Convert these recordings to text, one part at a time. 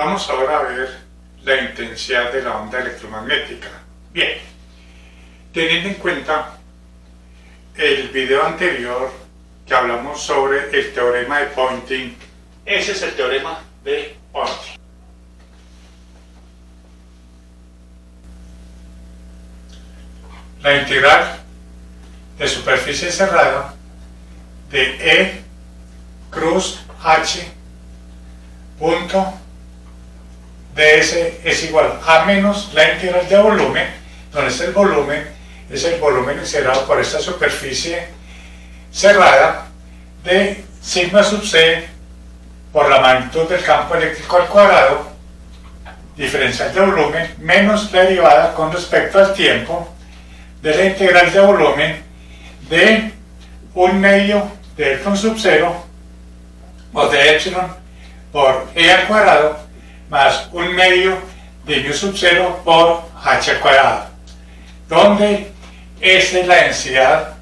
Vamos ahora a ver la intensidad de la onda electromagnética. Bien, teniendo en cuenta el video anterior que hablamos sobre el teorema de Poynting, ese es el teorema de Poynting. La integral de superficie cerrada de E cruz H punto ds es igual a menos la integral de volumen, donde es el volumen integrado por esta superficie cerrada de sigma sub c por la magnitud del campo eléctrico al cuadrado, diferencial de volumen, menos la derivada con respecto al tiempo de la integral de volumen de 1/2 de Elton sub 0 o de epsilon por e al cuadrado más 1/2 de mu sub 0 por h al cuadrado, donde esta es la densidad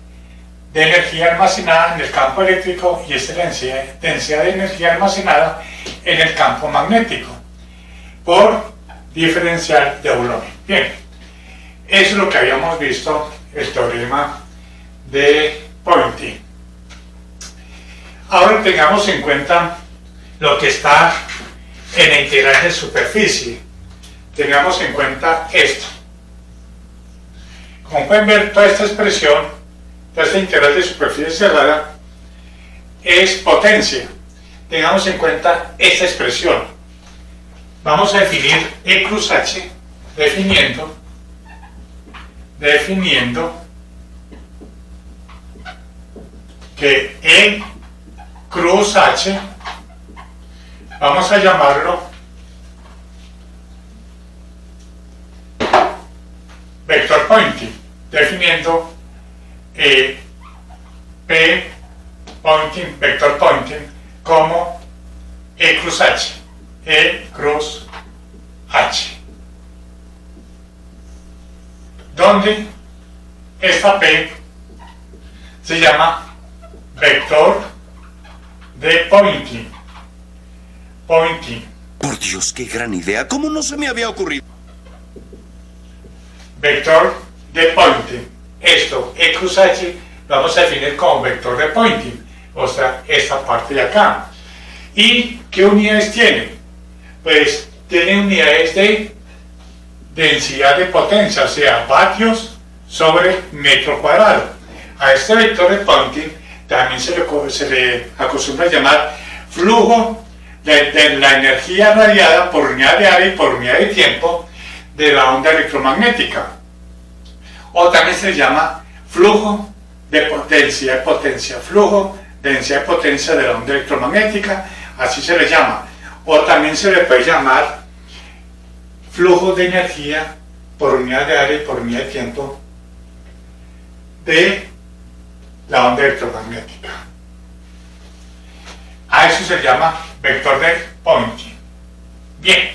de energía almacenada en el campo eléctrico y esta es la densidad de energía almacenada en el campo magnético por diferencial de volumen. Bien, eso es lo que habíamos visto, el teorema de Poynting. Ahora tengamos en cuenta lo que está en la integral de superficie. Tengamos en cuenta esto. Como pueden ver, toda esta expresión, toda esta integral de superficie cerrada es potencia. Tengamos en cuenta esta expresión. Vamos a definir E cruz H definiendo que E cruz H, vamos a llamarlo vector Poynting, definiendo P Poynting, vector Poynting, como E cruz H, E cruz H, donde esta P se llama vector de Poynting. Por Dios, qué gran idea. ¿Cómo no se me había ocurrido? Vector de Poynting. Esto, E cruz H, lo vamos a definir como vector de Poynting, o sea, esta parte de acá. ¿Y qué unidades tiene? Pues tiene unidades de densidad de potencia, o sea, vatios sobre metro cuadrado. A este vector de Poynting también se le acostumbra llamar flujo de la energía radiada por unidad de área y por unidad de tiempo de la onda electromagnética, o también se llama flujo de densidad de potencia, flujo de densidad de potencia de la onda electromagnética, así se le llama, o también se le puede llamar flujo de energía por unidad de área y por unidad de tiempo de la onda electromagnética. A eso se llama vector de Poynting. Bien,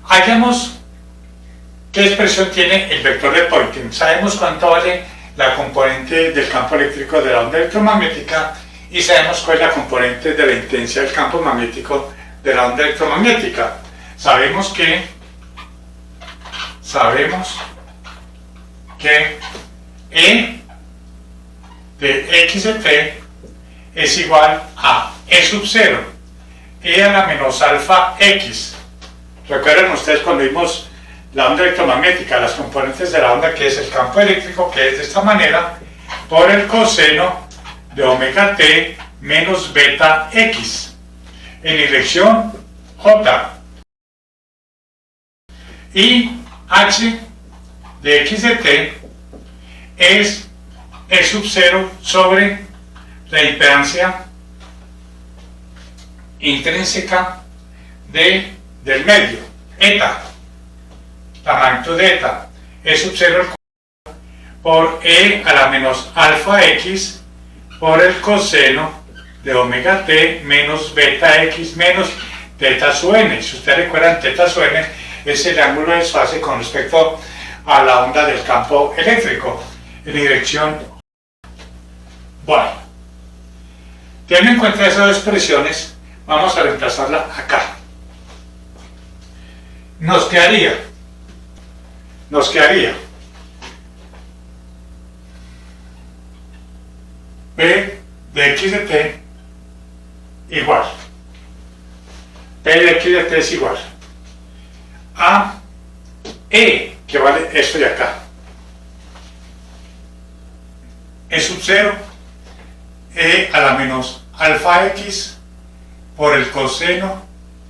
hallamos qué expresión tiene el vector de Poynting. Sabemos cuánto vale la componente del campo eléctrico de la onda electromagnética y sabemos cuál es la componente de la intensidad del campo magnético de la onda electromagnética. Sabemos que E de x de t es igual a E sub 0, E a la menos alfa x. Recuerden ustedes cuando vimos la onda electromagnética, las componentes de la onda, que es el campo eléctrico, que es de esta manera, por el coseno de omega t menos beta x, en dirección j. Y h de x de t es E sub 0 sobre la impedancia intrínseca del medio, eta, la magnitud de eta, E sub 0 por E a la menos alfa x por el coseno de omega t menos beta x menos teta sub n. Si ustedes recuerdan, teta sub n es el ángulo de desfase con respecto a la onda del campo eléctrico en dirección. Bueno, teniendo en cuenta esas dos expresiones, vamos a reemplazarla acá. nos quedaría P de x de t igual, P de x de t es igual a E, que vale esto de acá, E sub 0, E a la menos alfa x por el coseno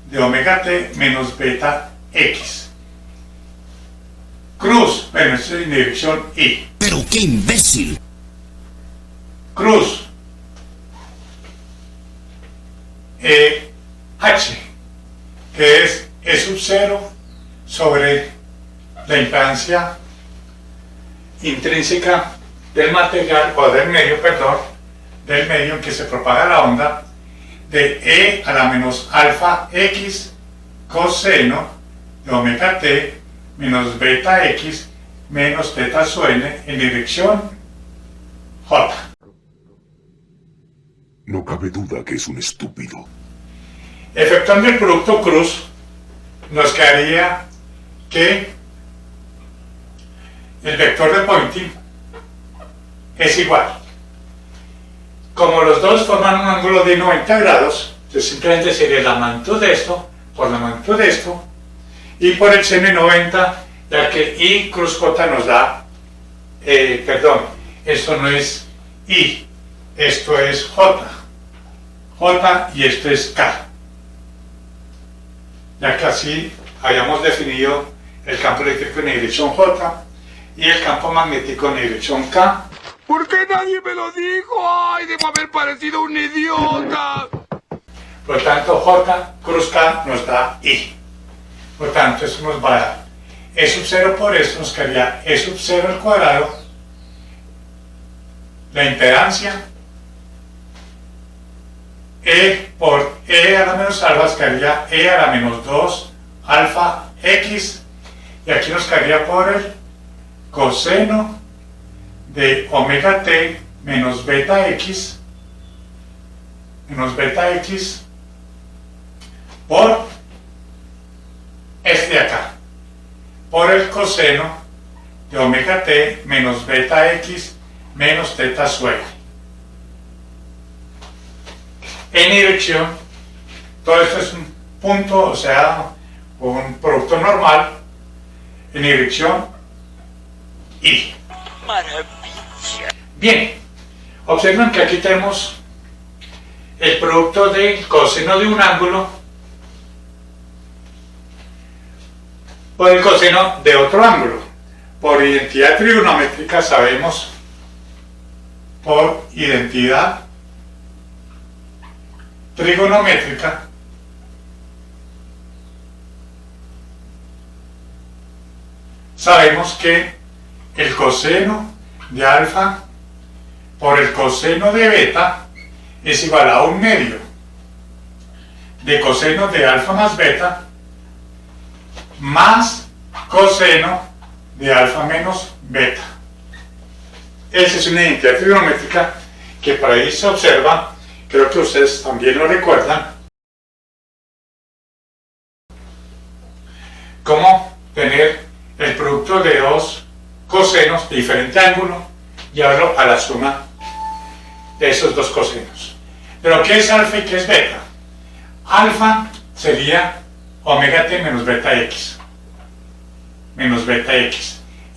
de omega t menos beta x. Cruz, bueno, esto es en dirección y. ¡Pero qué imbécil! Cruz H, que es E sub 0 sobre la impedancia intrínseca del material, o del medio, perdón, del medio en que se propaga la onda, de E a la menos alfa x coseno de omega t menos beta x menos teta sub n en dirección J. No cabe duda que es un estúpido. Efectuando el producto cruz, nos quedaría que el vector de Poynting es igual. Como los dos forman un ángulo de 90 grados, entonces simplemente sería la magnitud de esto por la magnitud de esto y por el seno de 90, ya que I cruz J nos da, perdón, esto no es I, esto es J, y esto es K. Ya que así hayamos definido el campo eléctrico en dirección J y el campo magnético en dirección K. ¿Por qué nadie me lo dijo? ¡Ay, debo haber parecido un idiota! Por lo tanto, J cruz K nos da I. Por lo tanto, eso nos va a dar E sub 0 por eso nos quedaría E sub 0 al cuadrado, la impedancia, E por E a la menos alfa quedaría E a la menos 2 alfa x, y aquí nos quedaría por el coseno de omega t menos beta x por este de acá, por el coseno de omega t menos beta x menos teta sub n. En dirección, todo esto es un punto, o sea, un producto normal, en dirección y. Maravilla. Bien, observen que aquí tenemos el producto del coseno de un ángulo por el coseno de otro ángulo. Por identidad trigonométrica sabemos, sabemos que el coseno de alfa por el coseno de beta es igual a 1/2 de coseno de alfa más beta más coseno de alfa menos beta. Esa es una identidad trigonométrica que por ahí se observa, creo que ustedes también lo recuerdan, como tener el producto de dos cosenos de diferente ángulo, llevarlo a la suma de esos dos cosenos. Pero ¿qué es alfa y qué es beta? Alfa sería omega t menos beta x,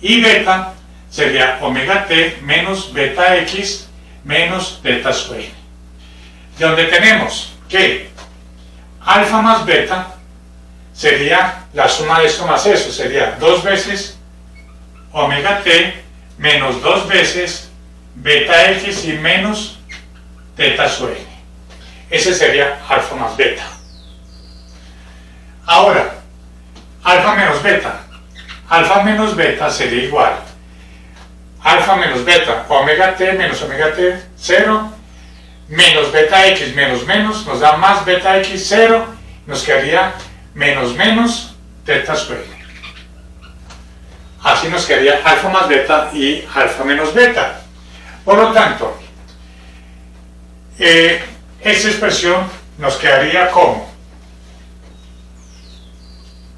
y beta sería omega t menos beta x menos teta sub n. De donde tenemos que alfa más beta sería la suma de esto más eso, sería 2 veces omega t menos 2 veces beta x y menos teta sub n. Ese sería alfa más beta. Ahora, alfa menos beta sería igual alfa menos beta, omega t menos omega t 0, menos beta x menos menos, nos da más beta x 0, nos quedaría menos menos teta sub n. Así nos quedaría alfa más beta y alfa menos beta. Por lo tanto, esta expresión nos quedaría como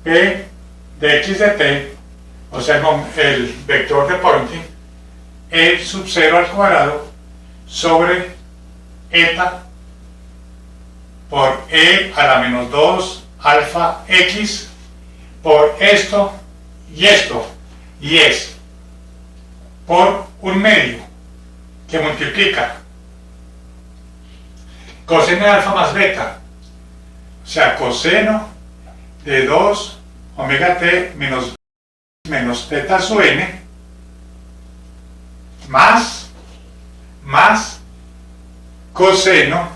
P de x de t, o sea, el vector de Poynting, e sub 0 al cuadrado sobre eta por e a la menos 2 alfa x por esto, y es por un medio que multiplica coseno de alfa más beta, o sea, coseno de 2 omega t menos teta sub n más coseno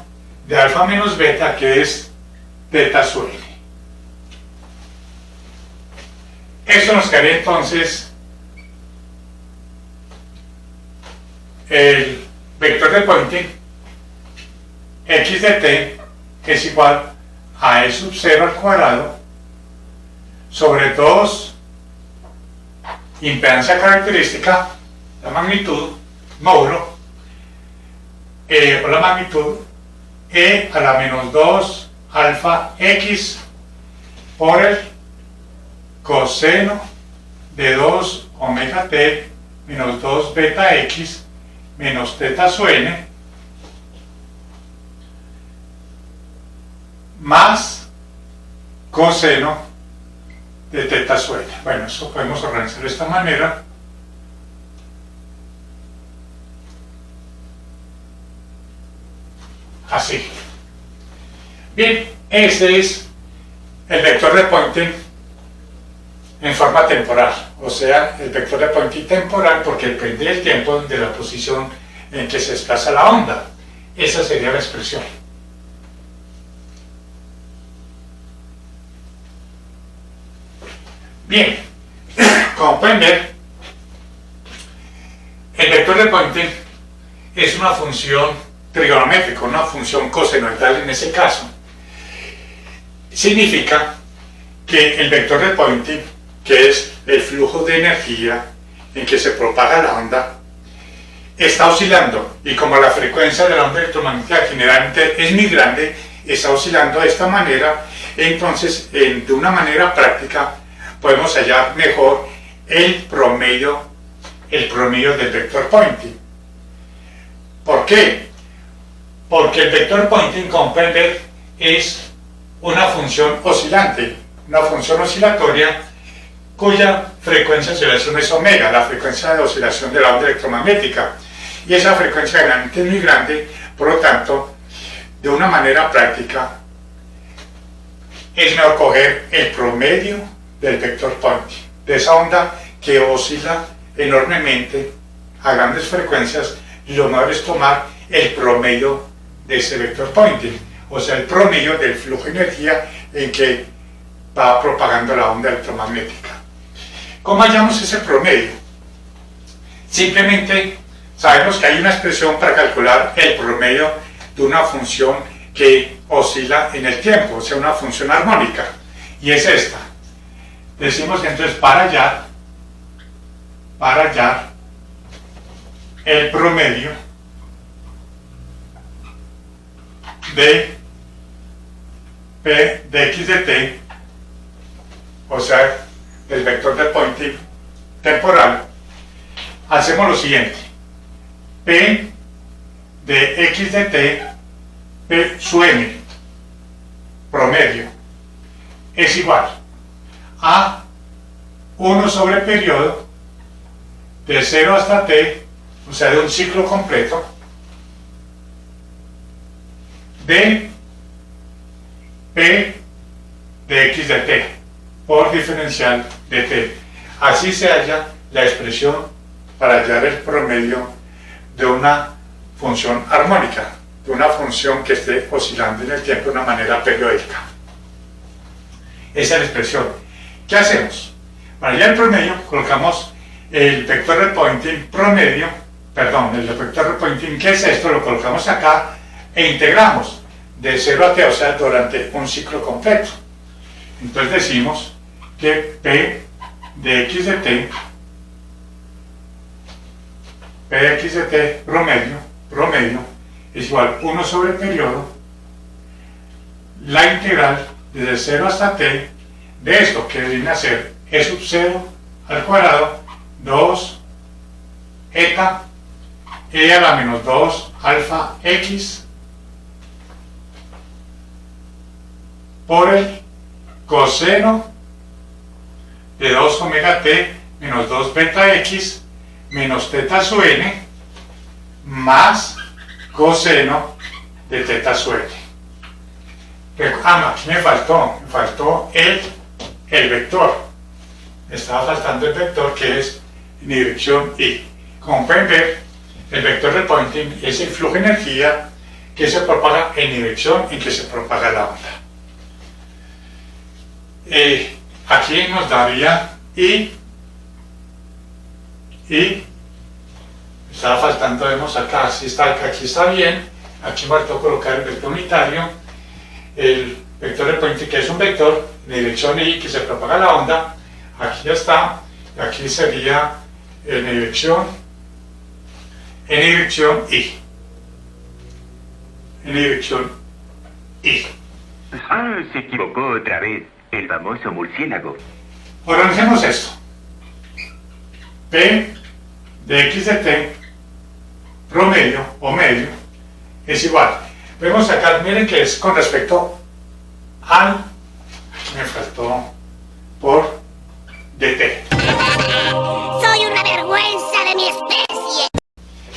de alfa menos beta, que es teta sub n. Eso nos quedaría entonces el vector de Poynting x de t es igual a e sub 0 al cuadrado sobre 2 impedancia característica, la magnitud, módulo, o la magnitud, e a la menos 2 alfa x por el coseno de 2 omega t menos 2 beta x menos teta sub n más coseno de teta sub n. Bueno, eso podemos organizar de esta manera. Así. Bien, ese es el vector de Poynting en forma temporal, o sea, el vector de Poynting temporal, porque depende del tiempo de la posición en que se desplaza la onda. Esa sería la expresión. Bien, como pueden ver, el vector de Poynting es una función trigonométrica, una función cosenoidal en ese caso. Significa que el vector de Poynting, que es el flujo de energía en que se propaga la onda, está oscilando, y como la frecuencia de la onda electromagnética generalmente es muy grande, está oscilando de esta manera. Entonces, de una manera práctica, podemos hallar mejor el promedio del vector Poynting. ¿Por qué? Porque el vector Poynting, como pueden ver, es una función oscilante, una función oscilatoria cuya frecuencia de oscilación es omega, la frecuencia de oscilación de la onda electromagnética. Y esa frecuencia generalmente es muy grande, por lo tanto, de una manera práctica, es mejor coger el promedio del vector Poynting, de esa onda que oscila enormemente a grandes frecuencias. Lo mejor es tomar el promedio de ese vector Poynting, o sea, el promedio del flujo de energía en que va propagando la onda electromagnética. ¿Cómo hallamos ese promedio? Simplemente sabemos que hay una expresión para calcular el promedio de una función que oscila en el tiempo, o sea, una función armónica, y es esta. Decimos entonces, para hallar el promedio de P de x de t, o sea, el vector de Poynting temporal, hacemos lo siguiente: P de x de t, P sub n, promedio, es igual a 1 sobre periodo de 0 hasta t, o sea, de un ciclo completo, de P de x de t por diferencial de t. Así se halla la expresión para hallar el promedio de una función armónica, de una función que esté oscilando en el tiempo de una manera periódica. Esa es la expresión. ¿Qué hacemos? Para hallar el promedio, colocamos el vector de Poynting promedio, el vector de Poynting, ¿qué es esto? Lo colocamos acá e integramos de 0 a t, o sea, durante un ciclo completo. Entonces decimos que P de x de t, P de x de t promedio es igual a 1 sobre periodo, la integral desde 0 hasta t de esto, que viene a ser E sub 0 al cuadrado 2 eta e a la menos 2 alfa x por el coseno de 2 omega t menos 2 beta x menos teta sub n más coseno de teta sub n. Aquí me faltó el vector. Me estaba faltando el vector que es en dirección y. Como pueden ver, el vector de Poynting es el flujo de energía que se propaga en dirección en que se propaga la onda. Aquí nos daría y estaba faltando, vemos acá, aquí está bien, aquí me faltó colocar el vector unitario, el vector de Poynting que es un vector en dirección y que se propaga la onda, aquí ya está, y aquí sería en dirección y. En dirección y. Ah, se equivocó otra vez. El famoso murciélago. Organicemos esto. P de x de t promedio o medio es igual. Vemos acá, miren que es con respecto al, aquí me faltó, por dt. Soy una vergüenza de mi especie.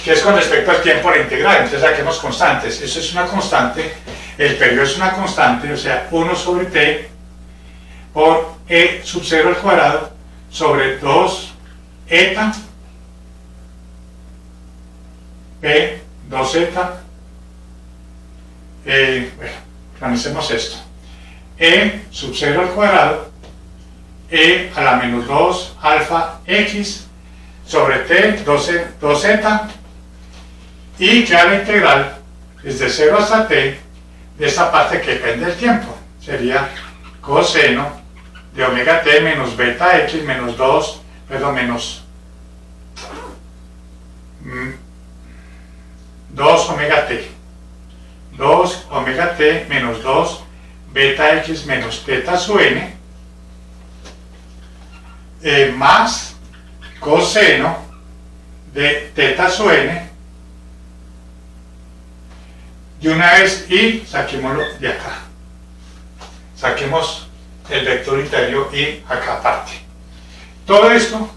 Que es con respecto al tiempo la integral, entonces saquemos constantes. Eso es una constante, el periodo es una constante, o sea, 1 sobre t por e sub 0 al cuadrado sobre 2 eta p 2 eta bueno, organicemos esto, e sub 0 al cuadrado e a la menos 2 alfa x sobre t 2 eta y ya la integral desde 0 hasta t de esta parte que depende del tiempo sería coseno de omega t menos beta x menos 2, perdón, menos 2 omega t. 2 omega t menos 2 beta x menos teta sub n más coseno de teta sub n de una vez y saquémoslo de acá. Saquemos el vector unitario y acá aparte. Todo esto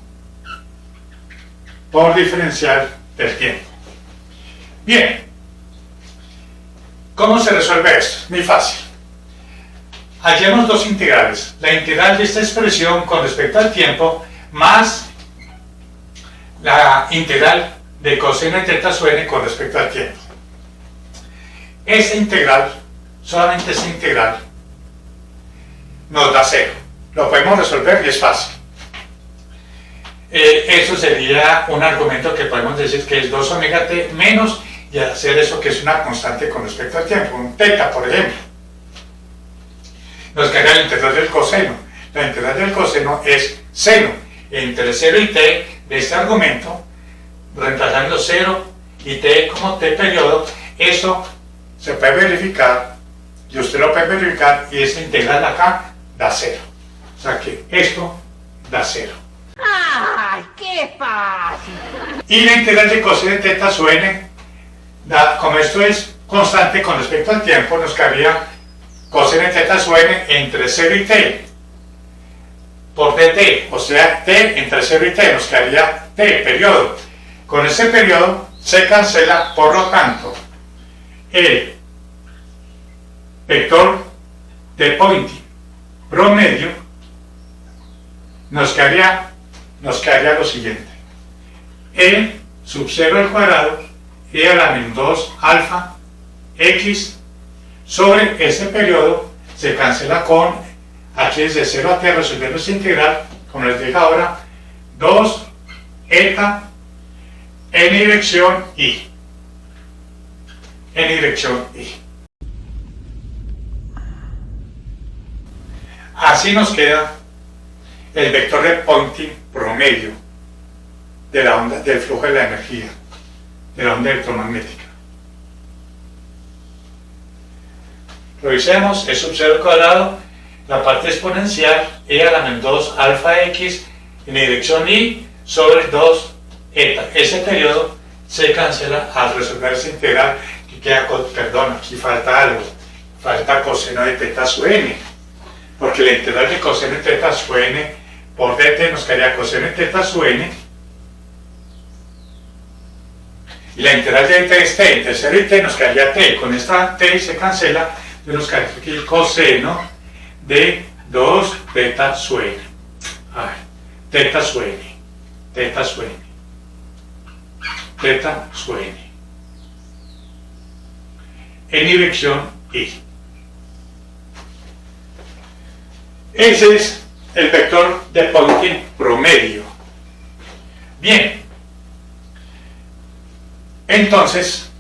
por diferencial del tiempo. Bien, ¿cómo se resuelve esto? Muy fácil. Hallemos dos integrales. La integral de esta expresión con respecto al tiempo más la integral de coseno de teta sub n con respecto al tiempo. Esa integral, solamente esa integral, nos da 0. Lo podemos resolver y es fácil. Eso sería un argumento que podemos decir que es 2 omega t menos y hacer eso que es una constante con respecto al tiempo, un teta por ejemplo. Nos queda la integral del coseno. La integral del coseno es seno entre 0 y t de este argumento, reemplazando 0 y t como t periodo. Eso se puede verificar y usted lo puede verificar y esta integral de acá da 0. O sea que esto da 0. ¡Ay, qué fácil! Y la integral de coseno de teta sub n, como esto es constante con respecto al tiempo, nos quedaría coseno de teta sub n entre 0 y t por dt, o sea, t entre 0 y t, nos quedaría t, periodo. Con ese periodo se cancela, por lo tanto, el vector de Poynting promedio nos quedaría lo siguiente: e sub 0 al cuadrado e a la menos 2 alfa x sobre ese periodo se cancela con aquí desde 0 a t resolviendo esta integral, como les dije ahora, 2 eta en dirección y. En dirección y. Así nos queda el vector de Poynting promedio de la onda, del flujo de la energía, de la onda electromagnética. Revisemos, es sub 0 al cuadrado la parte exponencial e a la menos 2 alfa x en dirección y sobre 2 eta. Ese periodo se cancela al resolver esa integral que queda perdón, aquí falta algo, falta coseno de teta sub n, porque la integral de coseno de teta sub n por dt nos quedaría coseno de teta sub n, y la integral de t es t, entonces el t nos quedaría t, con esta t se cancela, entonces nos quedaría aquí el coseno de 2 teta sub n, a ver, teta sub n, teta sub n, teta sub n, en dirección y. Ese es el vector de Poynting promedio. Bien, entonces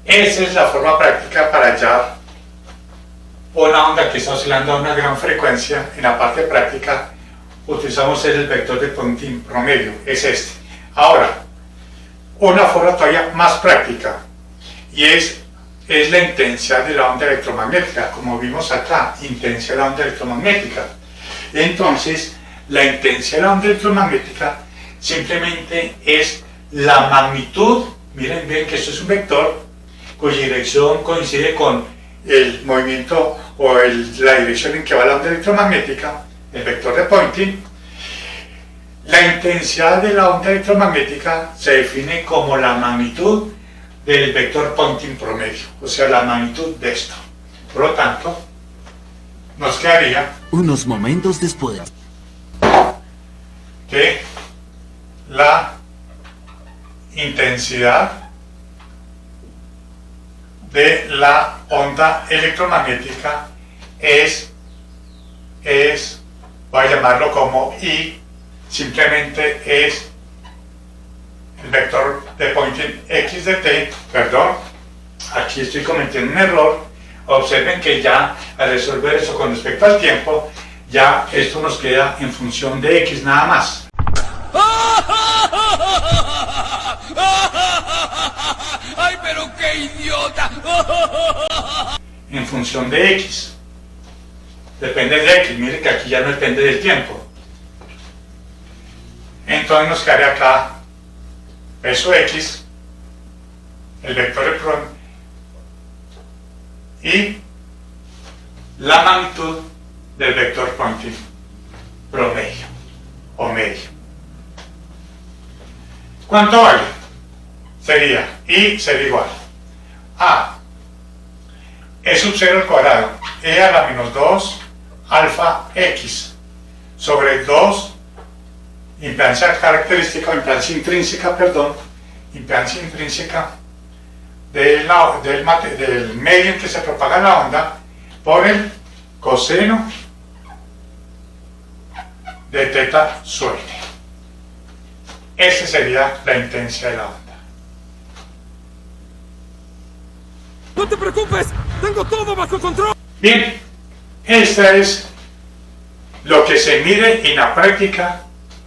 esa es la forma práctica para hallar una onda que está oscilando a una gran frecuencia. En la parte práctica utilizamos el vector de Poynting promedio, es este. Ahora, una forma todavía más práctica, y es la intensidad de la onda electromagnética, como vimos acá, intensidad de la onda electromagnética. Entonces, la intensidad de la onda electromagnética simplemente es la magnitud, miren bien que esto es un vector cuya dirección coincide con el movimiento o la dirección en que va la onda electromagnética, el vector de Poynting. La intensidad de la onda electromagnética se define como la magnitud del vector Poynting promedio, o sea, la magnitud de esto. Por lo tanto, nos quedaría Unos momentos después. que la intensidad de la onda electromagnética voy a llamarlo como I, simplemente es el vector de Poynting x de t, perdón, aquí estoy cometiendo un error. Observen que ya al resolver eso con respecto al tiempo, ya esto nos queda en función de x nada más. ¡Ay, pero qué idiota! En función de x. Depende de x, mire que aquí ya no depende del tiempo. Entonces nos quedaría acá peso x, el vector de Poynting, y la magnitud del vector Poynting promedio o medio. ¿Cuánto vale? Sería I sería igual a E sub 0 al cuadrado, E a la menos 2 alfa x sobre 2 impedancia característica o impedancia intrínseca, perdón, impedancia intrínseca del medio en que se propaga la onda por el coseno de teta sub n. Esa sería la intensidad de la onda. ¡No te preocupes! ¡Tengo todo bajo control! Bien, esta es lo que se mide en la práctica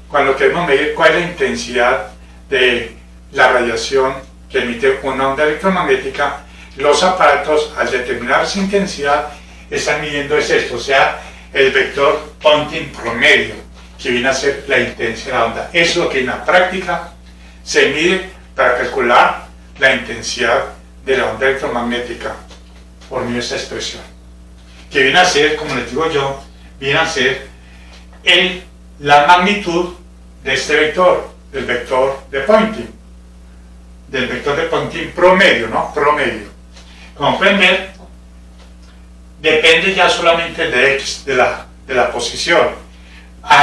cuando queremos medir cuál es la intensidad de la radiación que emite una onda electromagnética. Los aparatos, al determinar esa intensidad, están midiendo esto, o sea, el vector Poynting promedio, que viene a ser la intensidad de la onda. Eso es lo que en la práctica se mide para calcular la intensidad de la onda electromagnética, por medio de esta expresión, que viene a ser, como les digo yo, viene a ser la magnitud de este vector, del vector de Poynting, del vector de Poynting promedio, ¿no? Promedio. Como pueden ver, depende ya solamente de x, de la posición.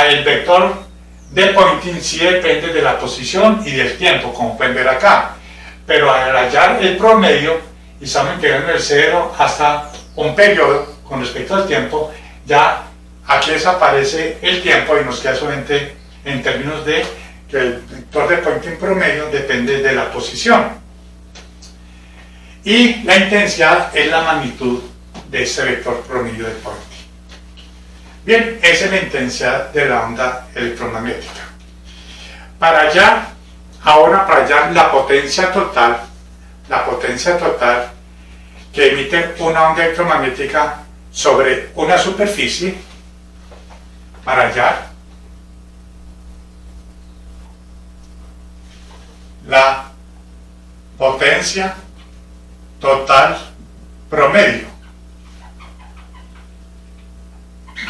El vector de Poynting sí depende de la posición y del tiempo, como pueden ver acá. Pero al hallar el promedio, y estamos integrando el 0 hasta un periodo con respecto al tiempo, ya aquí desaparece el tiempo y nos queda solamente en términos de que el vector de Poynting promedio depende de la posición. Y la intensidad es la magnitud de ese vector promedio de Poynting. Bien, esa es la intensidad de la onda electromagnética. Para hallar la potencia total que emite una onda electromagnética, sobre una superficie para hallar la potencia total promedio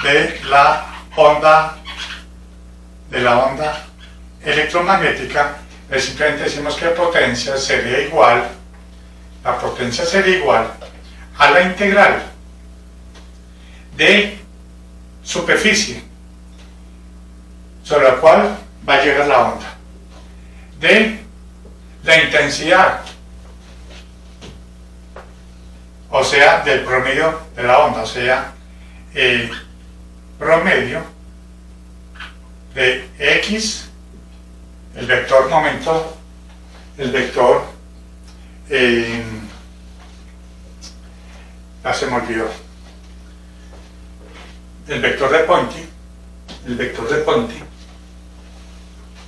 de la onda electromagnética. Simplemente decimos que la potencia sería igual a la integral de superficie sobre la cual va a llegar la onda, de la intensidad, o sea, del promedio de la onda, o sea, el promedio de x, el vector momento, el vector, ya se me olvidó, el vector de Poynting,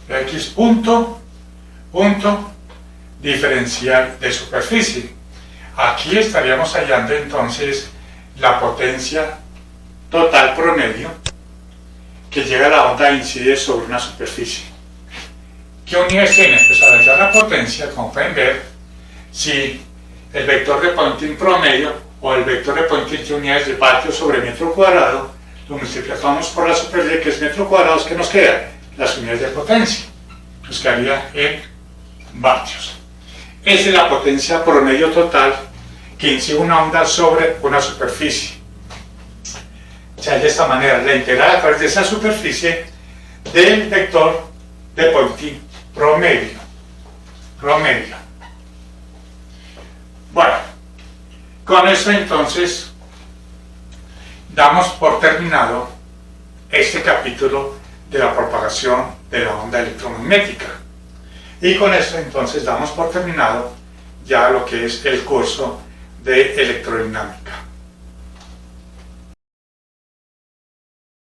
x punto diferencial de superficie. Aquí estaríamos hallando entonces la potencia total promedio que llega a la onda e incide sobre una superficie. ¿Qué unidades tiene? Pues al hallar la potencia, como pueden ver, si el vector de Poynting promedio o el vector de Poynting de unidades de vatio sobre metro cuadrado, lo multiplicamos por la superficie, que es metro cuadrado, ¿qué nos queda? Las unidades de potencia. Nos quedaría en vatios. Esa es la potencia promedio total que incide una onda sobre una superficie. Se halla de esta manera la integral a través de esa superficie del vector de Poynting promedio. Bueno, con esto entonces damos por terminado este capítulo de la propagación de la onda electromagnética. Y con esto entonces damos por terminado ya lo que es el curso de electrodinámica.